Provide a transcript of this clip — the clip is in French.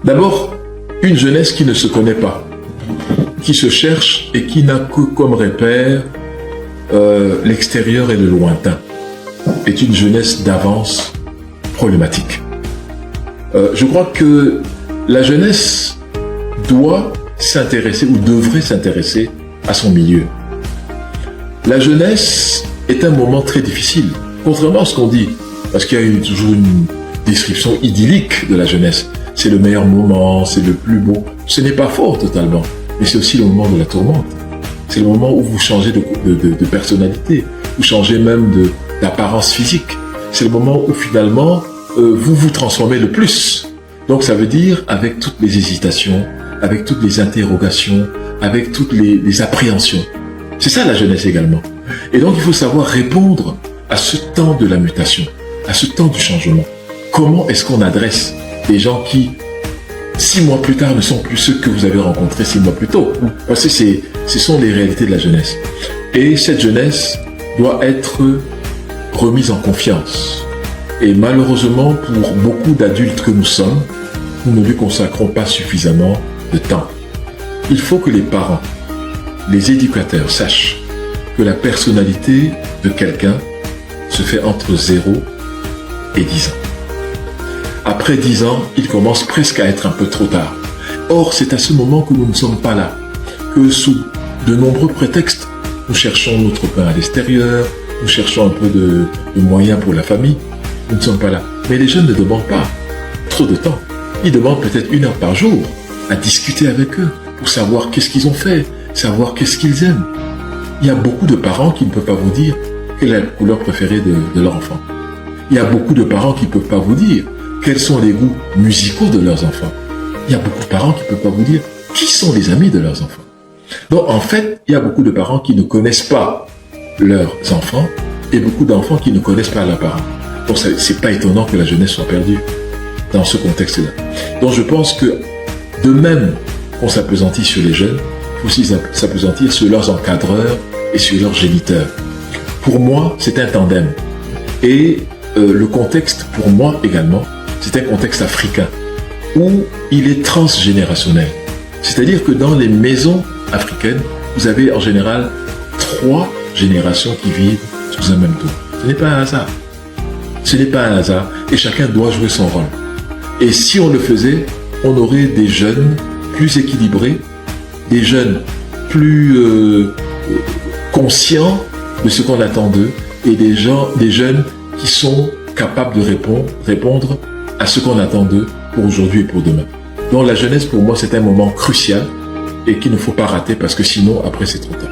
D'abord, une jeunesse qui ne se connaît pas, qui se cherche et qui n'a que comme repère l'extérieur et le lointain, est une jeunesse d'avance problématique. Je crois que la jeunesse doit s'intéresser ou devrait s'intéresser à son milieu. La jeunesse est un moment très difficile, contrairement à ce qu'on dit, parce qu'il y a toujours une description idyllique de la jeunesse. C'est le meilleur moment, c'est le plus beau. Ce n'est pas faux totalement, mais c'est aussi le moment de la tourmente. C'est le moment où vous changez de personnalité, vous changez même d'apparence physique. C'est le moment où finalement vous vous transformez le plus. Donc ça veut dire avec toutes les hésitations, avec toutes les interrogations, avec toutes les appréhensions. C'est ça la jeunesse également. Et donc il faut savoir répondre à ce temps de la mutation, à ce temps du changement. Comment est-ce qu'on adresse des gens qui, 6 mois plus tard, ne sont plus ceux que vous avez rencontrés 6 mois plus tôt? Parce que ce sont les réalités de la jeunesse. Et cette jeunesse doit être remise en confiance. Et malheureusement, pour beaucoup d'adultes que nous sommes, nous ne lui consacrons pas suffisamment de temps. Il faut que les parents, les éducateurs sachent que la personnalité de quelqu'un se fait entre 0 et 10 ans. Après 10 ans, il commence presque à être un peu trop tard. Or, c'est à ce moment que nous ne sommes pas là, que sous de nombreux prétextes, nous cherchons notre pain à l'extérieur, nous cherchons un peu de moyens pour la famille. Nous ne sommes pas là. Mais les jeunes ne demandent pas trop de temps. Ils demandent peut-être 1 heure par jour à discuter avec eux pour savoir qu'est-ce qu'ils ont fait, savoir qu'est-ce qu'ils aiment. Il y a beaucoup de parents qui ne peuvent pas vous dire quelle est la couleur préférée de leur enfant. Il y a beaucoup de parents qui ne peuvent pas vous dire quels sont les goûts musicaux de leurs enfants. Il y a beaucoup de parents qui ne peuvent pas vous dire qui sont les amis de leurs enfants. Donc en fait, il y a beaucoup de parents qui ne connaissent pas leurs enfants et beaucoup d'enfants qui ne connaissent pas leurs parents. Donc c'est pas étonnant que la jeunesse soit perdue dans ce contexte-là. Donc je pense que de même qu'on s'appesantit sur les jeunes, il faut aussi s'appesantir sur leurs encadreurs et sur leurs géniteurs. Pour moi, c'est un tandem. Et le contexte, pour moi également, c'est un contexte africain où il est transgénérationnel. C'est-à-dire que dans les maisons africaines, vous avez en général 3 générations qui vivent sous un même toit. Ce n'est pas un hasard. Ce n'est pas un hasard et chacun doit jouer son rôle. Et si on le faisait, on aurait des jeunes plus équilibrés, des jeunes plus conscients de ce qu'on attend d'eux et des jeunes qui sont capables de répondre à ce qu'on attend d'eux pour aujourd'hui et pour demain. Donc la jeunesse pour moi c'est un moment crucial et qu'il ne faut pas rater parce que sinon après c'est trop tard.